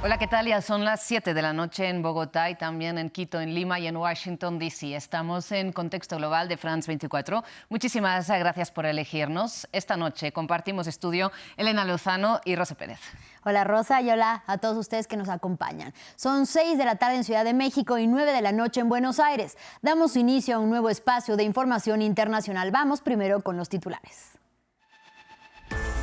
Hola, ¿qué tal? Ya son las 7 de la noche en Bogotá y también en Quito, en Lima y en Washington, D.C. Estamos en Contexto Global de France 24. Muchísimas gracias por elegirnos. Esta noche compartimos estudio Elena Lozano y Rosa Pérez. Hola Rosa y hola a todos ustedes que nos acompañan. Son 6 de la tarde en Ciudad de México y 9 de la noche en Buenos Aires. Damos inicio a un nuevo espacio de información internacional. Vamos primero con los titulares.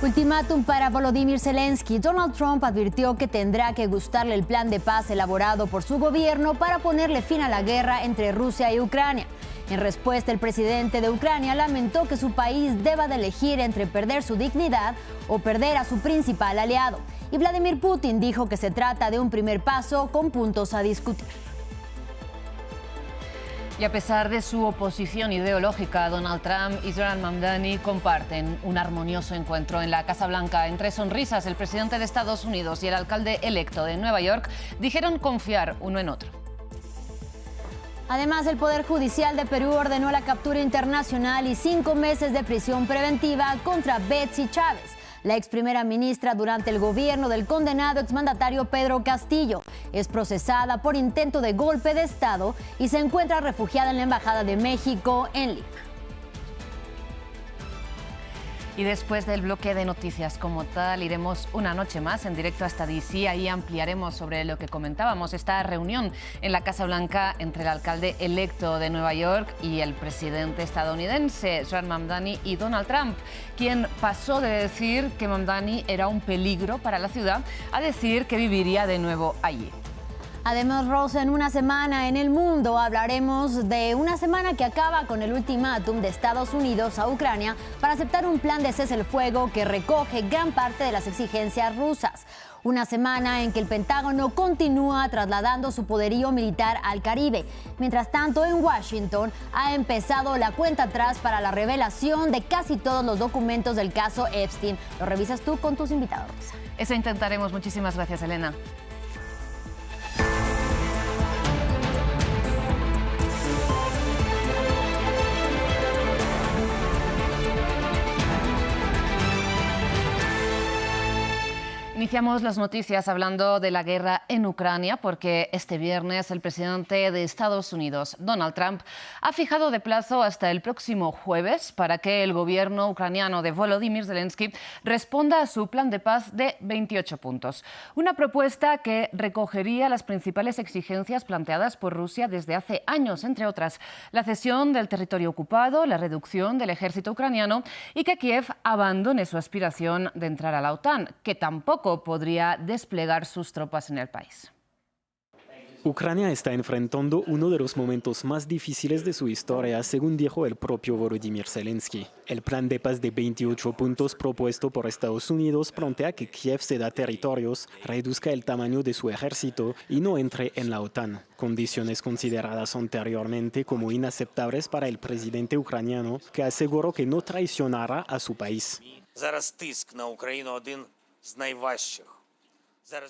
Ultimátum para Volodymyr Zelensky. Donald Trump advirtió que tendrá que gustarle el plan de paz elaborado por su gobierno para ponerle fin a la guerra entre Rusia y Ucrania. En respuesta, el presidente de Ucrania lamentó que su país deba de elegir entre perder su dignidad o perder a su principal aliado. Y Vladimir Putin dijo que se trata de un primer paso con puntos a discutir. Y a pesar de su oposición ideológica, Donald Trump y Zoran Mamdani comparten un armonioso encuentro en la Casa Blanca. Entre sonrisas, el presidente de Estados Unidos y el alcalde electo de Nueva York dijeron confiar uno en otro. Además, el Poder Judicial de Perú ordenó la captura internacional y 5 meses de prisión preventiva contra Betsy Chávez, la ex primera ministra durante el gobierno del condenado exmandatario Pedro Castillo. Es procesada por intento de golpe de Estado y se encuentra refugiada en la Embajada de México en Lima. Y después del bloque de noticias como tal, iremos una noche más en directo hasta D.C. Ahí ampliaremos sobre lo que comentábamos, esta reunión en la Casa Blanca entre el alcalde electo de Nueva York y el presidente estadounidense, Zoran Mamdani, y Donald Trump, quien pasó de decir que Mamdani era un peligro para la ciudad a decir que viviría de nuevo allí. Además, Rosa, en una semana en el mundo hablaremos de una semana que acaba con el ultimátum de Estados Unidos a Ucrania para aceptar un plan de cese el fuego que recoge gran parte de las exigencias rusas. Una semana en que el Pentágono continúa trasladando su poderío militar al Caribe. Mientras tanto, en Washington ha empezado la cuenta atrás para la revelación de casi todos los documentos del caso Epstein. Lo revisas tú con tus invitados, Rosa. Eso intentaremos. Muchísimas gracias, Elena. Iniciamos las noticias hablando de la guerra en Ucrania porque este viernes el presidente de Estados Unidos, Donald Trump, ha fijado de plazo hasta el próximo jueves para que el gobierno ucraniano de Volodymyr Zelensky responda a su plan de paz de 28 puntos. Una propuesta que recogería las principales exigencias planteadas por Rusia desde hace años, entre otras, la cesión del territorio ocupado, la reducción del ejército ucraniano y que Kiev abandone su aspiración de entrar a la OTAN, que tampoco podría desplegar sus tropas en el país. Ucrania está enfrentando uno de los momentos más difíciles de su historia, según dijo el propio Volodymyr Zelensky. El plan de paz de 28 puntos propuesto por Estados Unidos plantea que Kiev ceda territorios, reduzca el tamaño de su ejército y no entre en la OTAN, condiciones consideradas anteriormente como inaceptables para el presidente ucraniano, que aseguró que no traicionará a su país.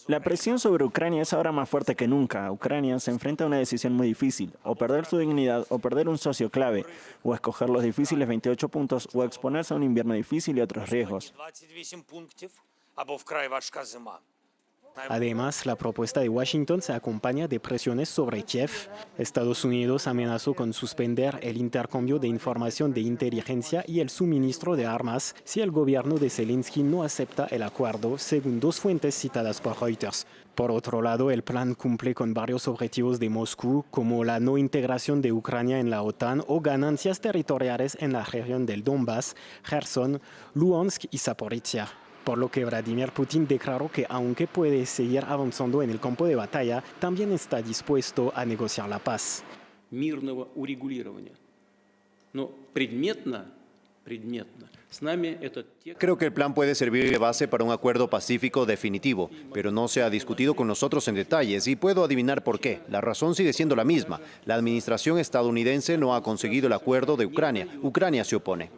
La presión sobre Ucrania es ahora más fuerte que nunca. Ucrania se enfrenta a una decisión muy difícil, o perder su dignidad o perder un socio clave, o escoger los difíciles 28 puntos o exponerse a un invierno difícil y otros riesgos. Además, la propuesta de Washington se acompaña de presiones sobre Kiev. Estados Unidos amenazó con suspender el intercambio de información de inteligencia y el suministro de armas si el gobierno de Zelensky no acepta el acuerdo, según 2 fuentes citadas por Reuters. Por otro lado, el plan cumple con varios objetivos de Moscú, como la no integración de Ucrania en la OTAN o ganancias territoriales en la región del Donbass, Kherson, Luhansk y Zaporizhia. Por lo que Vladimir Putin declaró que aunque puede seguir avanzando en el campo de batalla, también está dispuesto a negociar la paz. Creo que el plan puede servir de base para un acuerdo pacífico definitivo, pero no se ha discutido con nosotros en detalles y puedo adivinar por qué. La razón sigue siendo la misma. La administración estadounidense no ha conseguido el acuerdo de Ucrania. Ucrania se opone.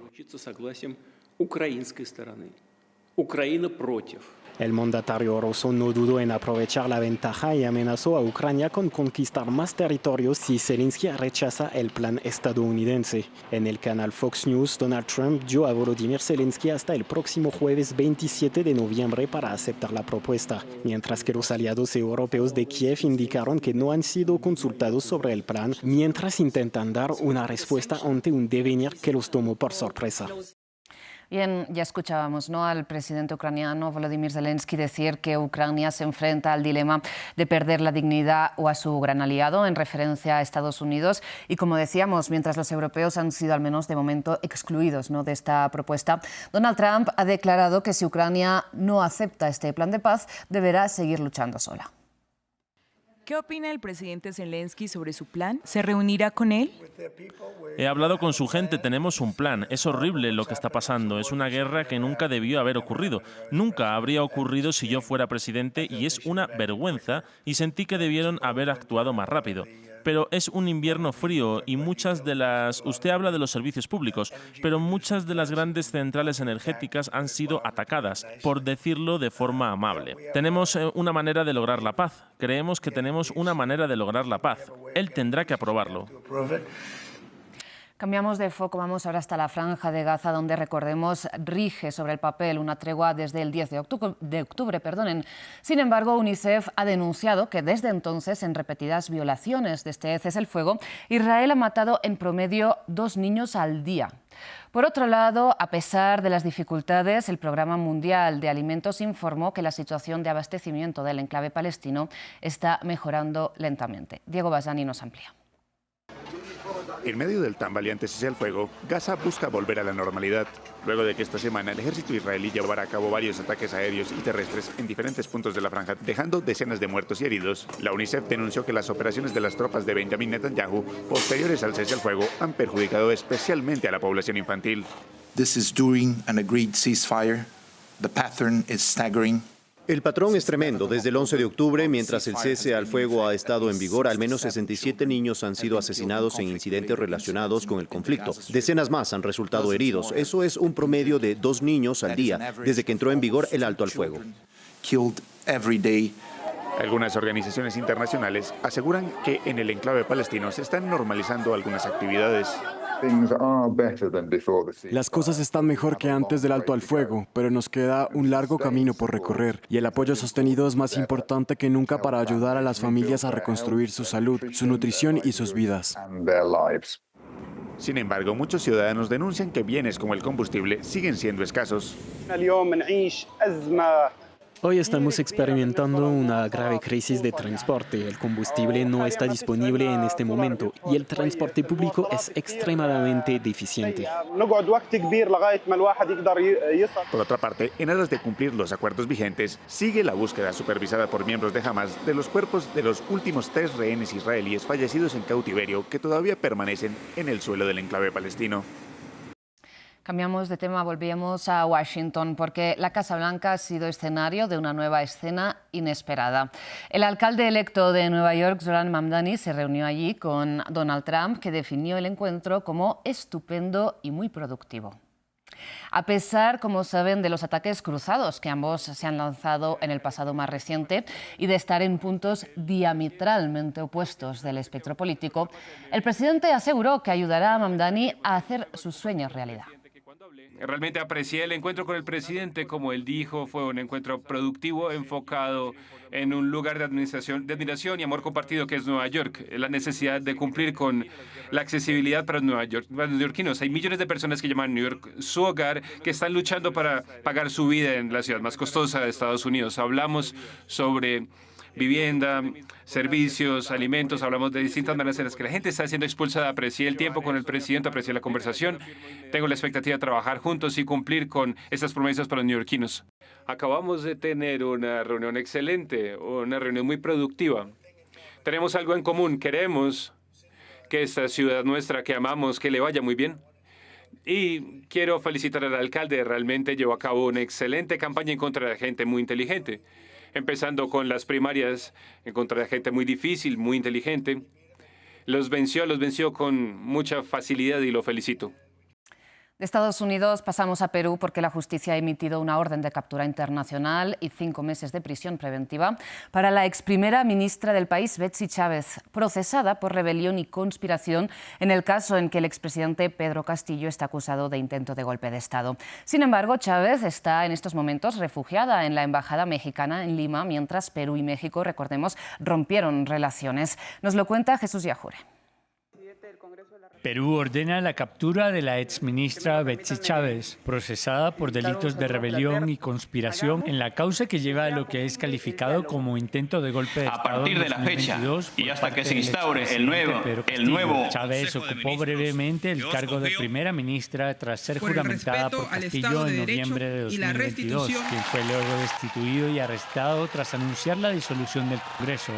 El mandatario ruso no dudó en aprovechar la ventaja y amenazó a Ucrania con conquistar más territorios si Zelensky rechaza el plan estadounidense. En el canal Fox News, Donald Trump dio a Volodymyr Zelensky hasta el próximo jueves 27 de noviembre para aceptar la propuesta, mientras que los aliados europeos de Kiev indicaron que no han sido consultados sobre el plan, mientras intentan dar una respuesta ante un devenir que los tomó por sorpresa. Bien, ya escuchábamos, ¿no?, al presidente ucraniano Volodymyr Zelensky decir que Ucrania se enfrenta al dilema de perder la dignidad o a su gran aliado, en referencia a Estados Unidos. Y como decíamos, mientras los europeos han sido al menos de momento excluidos, ¿no?, de esta propuesta, Donald Trump ha declarado que si Ucrania no acepta este plan de paz, deberá seguir luchando sola. ¿Qué opina el presidente Zelensky sobre su plan? ¿Se reunirá con él? He hablado con su gente, tenemos un plan. Es horrible lo que está pasando. Es una guerra que nunca debió haber ocurrido. Nunca habría ocurrido si yo fuera presidente y es una vergüenza y sentí que debieron haber actuado más rápido. Pero es un invierno frío y muchas de las... Usted habla de los servicios públicos, pero muchas de las grandes centrales energéticas han sido atacadas, por decirlo de forma amable. Tenemos una manera de lograr la paz. Creemos que tenemos una manera de lograr la paz. Él tendrá que aprobarlo. Cambiamos de foco, vamos ahora hasta la Franja de Gaza, donde, recordemos, rige sobre el papel una tregua desde el 10 de octubre. Sin embargo, UNICEF ha denunciado que desde entonces, en repetidas violaciones de este cese el fuego, Israel ha matado en promedio 2 niños al día. Por otro lado, a pesar de las dificultades, el Programa Mundial de Alimentos informó que la situación de abastecimiento del enclave palestino está mejorando lentamente. Diego Bassani nos amplía. En medio del tambaleante cese al fuego, Gaza busca volver a la normalidad, luego de que esta semana el ejército israelí llevara a cabo varios ataques aéreos y terrestres en diferentes puntos de la franja, dejando decenas de muertos y heridos. La UNICEF denunció que las operaciones de las tropas de Benjamin Netanyahu, posteriores al cese al fuego, han perjudicado especialmente a la población infantil. This is during an agreed ceasefire. The pattern is staggering. El patrón es tremendo. Desde el 11 de octubre, mientras el cese al fuego ha estado en vigor, al menos 67 niños han sido asesinados en incidentes relacionados con el conflicto. Decenas más han resultado heridos. Eso es un promedio de 2 niños al día desde que entró en vigor el alto al fuego. Algunas organizaciones internacionales aseguran que en el enclave palestino se están normalizando algunas actividades. Las cosas están mejor que antes del alto al fuego, pero nos queda un largo camino por recorrer y el apoyo sostenido es más importante que nunca para ayudar a las familias a reconstruir su salud, su nutrición y sus vidas. Sin embargo, muchos ciudadanos denuncian que bienes como el combustible siguen siendo escasos. Hoy estamos experimentando una grave crisis de transporte. El combustible no está disponible en este momento y el transporte público es extremadamente deficiente. Por otra parte, en aras de cumplir los acuerdos vigentes, sigue la búsqueda supervisada por miembros de Hamas de los cuerpos de los últimos 3 rehenes israelíes fallecidos en cautiverio que todavía permanecen en el suelo del enclave palestino. Cambiamos de tema, volvíamos a Washington, porque la Casa Blanca ha sido escenario de una nueva escena inesperada. El alcalde electo de Nueva York, Zoran Mamdani, se reunió allí con Donald Trump, que definió el encuentro como estupendo y muy productivo. A pesar, como saben, de los ataques cruzados que ambos se han lanzado en el pasado más reciente y de estar en puntos diametralmente opuestos del espectro político, el presidente aseguró que ayudará a Mamdani a hacer sus sueños realidad. Realmente aprecié el encuentro con el presidente. Como él dijo, fue un encuentro productivo, enfocado en un lugar de admiración y amor compartido que es Nueva York. La necesidad de cumplir con la accesibilidad para los neoyorquinos. Hay millones de personas que llaman New York su hogar, que están luchando para pagar su vida en la ciudad más costosa de Estados Unidos. Hablamos sobre vivienda, servicios, alimentos, hablamos de distintas maneras en las que la gente está siendo expulsada. Aprecié el tiempo con el presidente, aprecié la conversación. Tengo la expectativa de trabajar juntos y cumplir con estas promesas para los neoyorquinos. Acabamos de tener una reunión excelente, una reunión muy productiva. Tenemos algo en común, queremos que esta ciudad nuestra que amamos, que le vaya muy bien. Y quiero felicitar al alcalde, realmente llevó a cabo una excelente campaña en contra de gente muy inteligente. Empezando con las primarias en contra de gente muy difícil, muy inteligente. Los venció con mucha facilidad y lo felicito. De Estados Unidos pasamos a Perú porque la justicia ha emitido una orden de captura internacional y 5 meses de prisión preventiva para la ex primera ministra del país, Betsy Chávez, procesada por rebelión y conspiración en el caso en que el expresidente Pedro Castillo está acusado de intento de golpe de Estado. Sin embargo, Chávez está en estos momentos refugiada en la embajada mexicana en Lima, mientras Perú y México, recordemos, rompieron relaciones. Nos lo cuenta Jesús Yajure. Perú ordena la captura de la exministra Betsy Chávez, procesada por delitos de rebelión y conspiración en la causa que lleva a lo que es calificado como intento de golpe de Estado. A partir de la fecha y hasta que se instaure el nuevo... Chávez ocupó brevemente el cargo de primera ministra tras ser juramentada por Castillo en noviembre de 2022, quien fue luego destituido y arrestado tras anunciar la disolución del Congreso.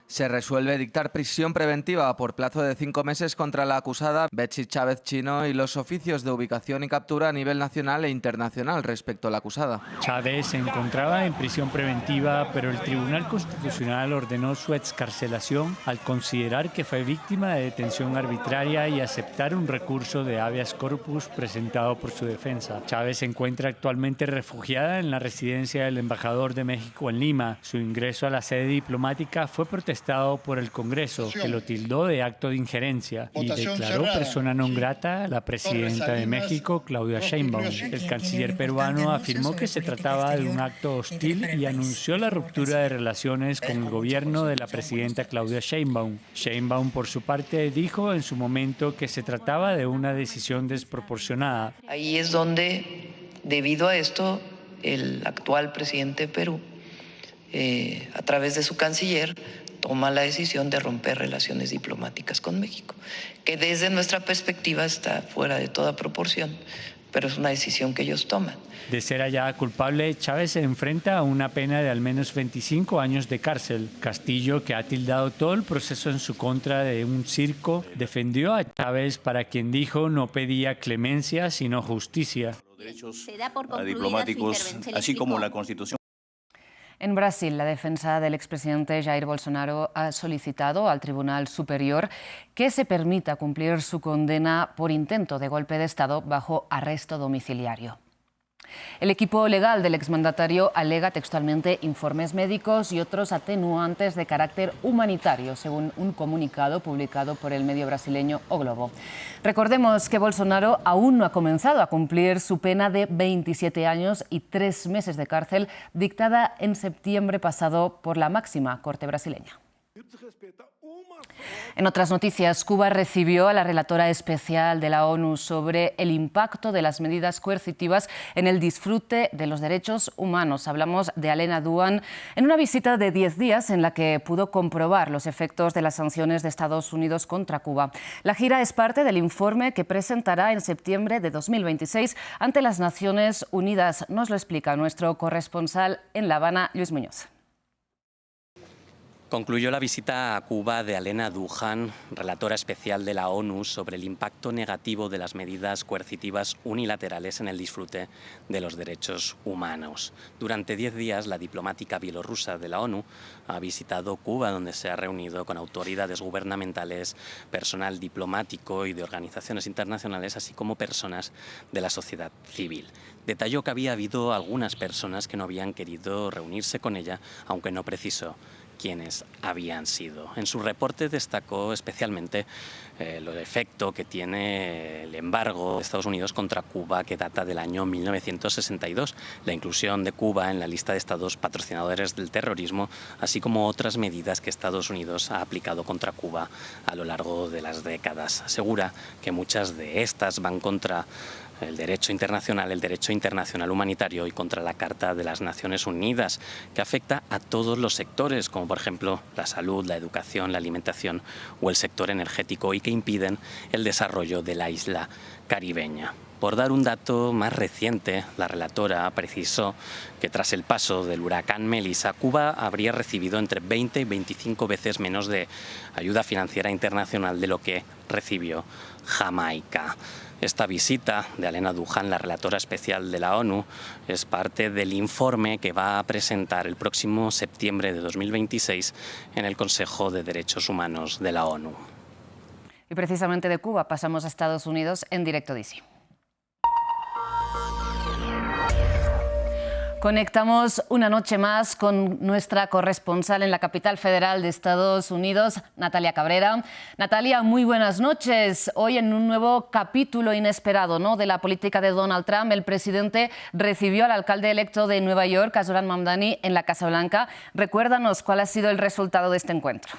Se resuelve dictar prisión preventiva por plazo de 5 meses contra la acusada Betsy Chávez Chino y los oficios de ubicación y captura a nivel nacional e internacional respecto a la acusada. Chávez se encontraba en prisión preventiva, pero el Tribunal Constitucional ordenó su excarcelación al considerar que fue víctima de detención arbitraria y aceptar un recurso de habeas corpus presentado por su defensa. Chávez se encuentra actualmente refugiada en la residencia del embajador de México en Lima. Su ingreso a la sede diplomática fue protestado por el Congreso, que lo tildó de acto de injerencia y declaró persona non grata a la presidenta de México, Claudia Sheinbaum. El canciller peruano afirmó que se trataba de un acto hostil y anunció la ruptura de relaciones con el gobierno de la presidenta Claudia Sheinbaum. Sheinbaum, por su parte, dijo en su momento que se trataba de una decisión desproporcionada. Ahí es donde, debido a esto, el actual presidente de Perú, a través de su canciller, toma la decisión de romper relaciones diplomáticas con México, que desde nuestra perspectiva está fuera de toda proporción, pero es una decisión que ellos toman. De ser hallada culpable, Chávez se enfrenta a una pena de al menos 25 años de cárcel. Castillo, que ha tildado todo el proceso en su contra de un circo, defendió a Chávez, para quien dijo no pedía clemencia, sino justicia. Los derechos diplomáticos, así como la Constitución. En Brasil, la defensa del expresidente Jair Bolsonaro ha solicitado al Tribunal Superior que se permita cumplir su condena por intento de golpe de Estado bajo arresto domiciliario. El equipo legal del exmandatario alega textualmente informes médicos y otros atenuantes de carácter humanitario, según un comunicado publicado por el medio brasileño O Globo. Recordemos que Bolsonaro aún no ha comenzado a cumplir su pena de 27 años y 3 meses de cárcel dictada en septiembre pasado por la máxima corte brasileña. En otras noticias, Cuba recibió a la relatora especial de la ONU sobre el impacto de las medidas coercitivas en el disfrute de los derechos humanos. Hablamos de Alena Douan en una visita de 10 días en la que pudo comprobar los efectos de las sanciones de Estados Unidos contra Cuba. La gira es parte del informe que presentará en septiembre de 2026 ante las Naciones Unidas. Nos lo explica nuestro corresponsal en La Habana, Luis Muñoz. Concluyó la visita a Cuba de Alena Douan, relatora especial de la ONU sobre el impacto negativo de las medidas coercitivas unilaterales en el disfrute de los derechos humanos. Durante 10 días, la diplomática bielorrusa de la ONU ha visitado Cuba, donde se ha reunido con autoridades gubernamentales, personal diplomático y de organizaciones internacionales, así como personas de la sociedad civil. Detalló que había habido algunas personas que no habían querido reunirse con ella, aunque no precisó quiénes habían sido. En su reporte destacó especialmente el efecto que tiene el embargo de Estados Unidos contra Cuba, que data del año 1962, la inclusión de Cuba en la lista de estados patrocinadores del terrorismo, así como otras medidas que Estados Unidos ha aplicado contra Cuba a lo largo de las décadas. Asegura que muchas de estas van contra el derecho internacional humanitario y contra la Carta de las Naciones Unidas, que afecta a todos los sectores, como por ejemplo la salud, la educación, la alimentación o el sector energético, y que impiden el desarrollo de la isla caribeña. Por dar un dato más reciente, la relatora precisó que tras el paso del huracán Melissa, Cuba habría recibido entre 20 y 25 veces menos de ayuda financiera internacional de lo que recibió Jamaica. Esta visita de Alena Douan, la relatora especial de la ONU, es parte del informe que va a presentar el próximo septiembre de 2026 en el Consejo de Derechos Humanos de la ONU. Y precisamente de Cuba pasamos a Estados Unidos en directo DC. Conectamos una noche más con nuestra corresponsal en la capital federal de Estados Unidos, Natalia Cabrera. Natalia, muy buenas noches. Hoy en un nuevo capítulo inesperado, ¿no?, de la política de Donald Trump, el presidente recibió al alcalde electo de Nueva York, a Zohran Mamdani, en la Casa Blanca. Recuérdanos cuál ha sido el resultado de este encuentro.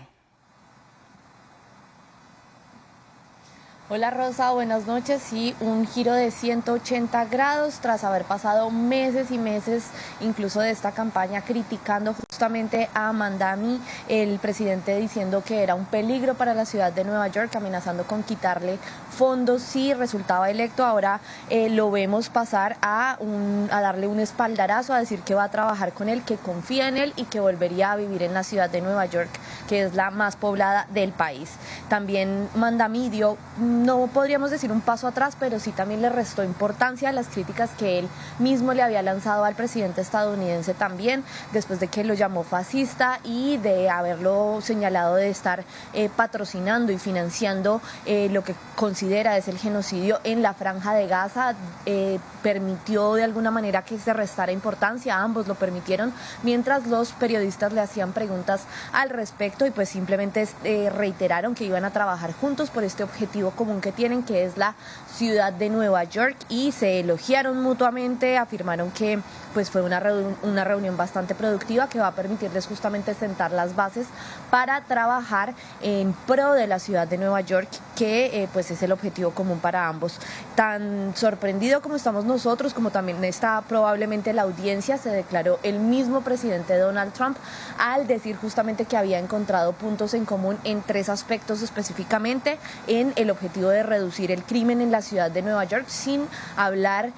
Hola Rosa, buenas noches. Sí, un giro de 180 grados tras haber pasado meses y meses incluso de esta campaña criticando justamente a Mamdani, el presidente diciendo que era un peligro para la ciudad de Nueva York, amenazando con quitarle fondos si resultaba electo. Ahora lo vemos pasar a darle un espaldarazo, a decir que va a trabajar con él, que confía en él y que volvería a vivir en la ciudad de Nueva York, que es la más poblada del país. También Mamdani dio, no podríamos decir un paso atrás, pero sí también le restó importancia a las críticas que él mismo le había lanzado al presidente estadounidense también, después de que lo llamó fascista y de haberlo señalado de estar patrocinando y financiando lo que considera es el genocidio en la Franja de Gaza. Permitió de alguna manera que se restara importancia, ambos lo permitieron, mientras los periodistas le hacían preguntas al respecto y pues simplemente reiteraron que iban a trabajar juntos por este objetivo común que tienen, que es la ciudad de Nueva York, y se elogiaron mutuamente, afirmaron que pues fue una reunión bastante productiva que va a permitirles justamente sentar las bases para trabajar en pro de la ciudad de Nueva York, que pues es el objetivo común para ambos. Tan sorprendido como estamos nosotros, como también está probablemente la audiencia, se declaró el mismo presidente Donald Trump al decir justamente que había encontrado puntos en común en tres aspectos específicamente: en el objetivo de reducir el crimen en la ciudad de Nueva York, sin hablar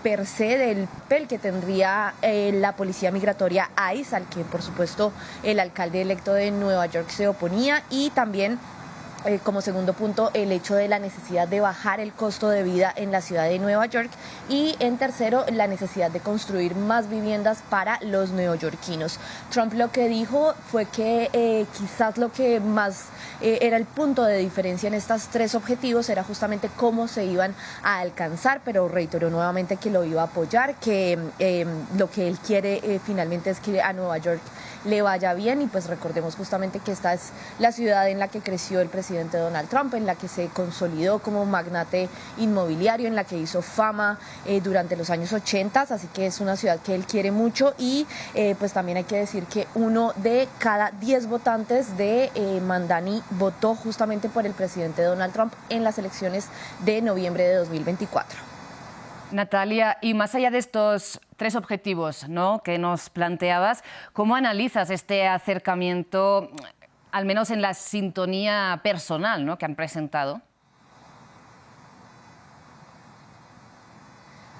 per se del papel que tendría la policía migratoria ICE, al que por supuesto el alcalde electo de Nueva York se oponía, y también como segundo punto el hecho de la necesidad de bajar el costo de vida en la ciudad de Nueva York, y en tercero la necesidad de construir más viviendas para los neoyorquinos. Trump lo que dijo fue que quizás lo que más era el punto de diferencia en estos tres objetivos era justamente cómo se iban a alcanzar, pero reiteró nuevamente que lo iba a apoyar, que lo que él quiere finalmente es que a Nueva York le vaya bien, y pues recordemos justamente que esta es la ciudad en la que creció el presidente Donald Trump, en la que se consolidó como magnate inmobiliario, en la que hizo fama durante los años 80, así que es una ciudad que él quiere mucho. Y pues también hay que decir que 1 de cada 10 votantes de Mamdani votó justamente por el presidente Donald Trump en las elecciones de noviembre de 2024. Natalia, y más allá de estos tres objetivos, ¿no?, que nos planteabas, ¿cómo analizas este acercamiento, al menos en la sintonía personal, ¿no?, que han presentado?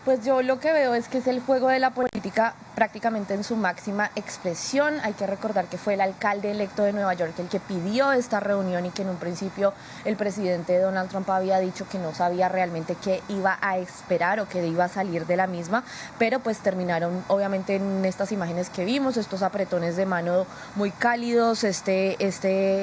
Pues yo lo que veo es que es el juego de la política prácticamente en su máxima expresión. Hay que recordar que fue el alcalde electo de Nueva York el que pidió esta reunión, y que en un principio el presidente Donald Trump había dicho que no sabía realmente qué iba a esperar o qué iba a salir de la misma, pero pues terminaron obviamente en estas imágenes que vimos, estos apretones de mano muy cálidos, este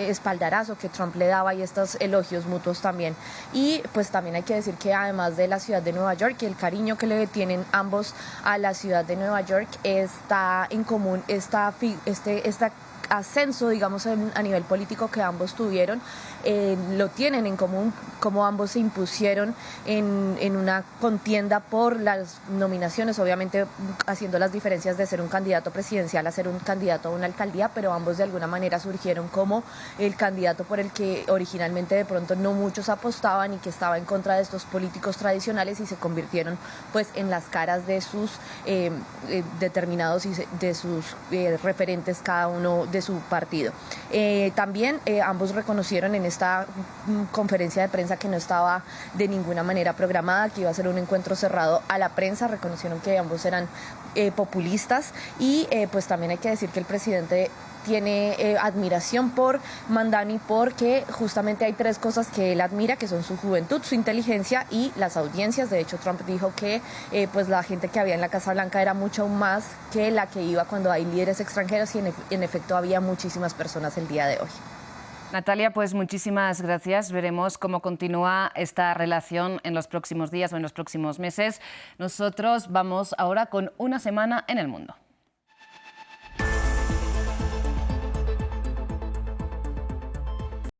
espaldarazo que Trump le daba y estos elogios mutuos también. Y pues también hay que decir que además de la ciudad de Nueva York y el cariño que le tienen ambos a la ciudad de Nueva York, está en común este ascenso, digamos, a nivel político que ambos tuvieron. Lo tienen en común, como ambos se impusieron en una contienda por las nominaciones, obviamente haciendo las diferencias de ser un candidato presidencial a ser un candidato a una alcaldía, pero ambos de alguna manera surgieron como el candidato por el que originalmente de pronto no muchos apostaban y que estaba en contra de estos políticos tradicionales, y se convirtieron pues en las caras de sus determinados y de sus referentes, cada uno de su partido. También ambos reconocieron en esta conferencia de prensa que no estaba de ninguna manera programada, que iba a ser un encuentro cerrado a la prensa. Reconocieron que ambos eran populistas, y pues también hay que decir que el presidente tiene admiración por Mamdani, porque justamente hay tres cosas que él admira, que son su juventud, su inteligencia y las audiencias. De hecho, Trump dijo que pues la gente que había en la Casa Blanca era mucho más que la que iba cuando hay líderes extranjeros, y en efecto había muchísimas personas el día de hoy. Natalia, pues muchísimas gracias. Veremos cómo continúa esta relación en los próximos días o en los próximos meses. Nosotros vamos ahora con una semana en el mundo.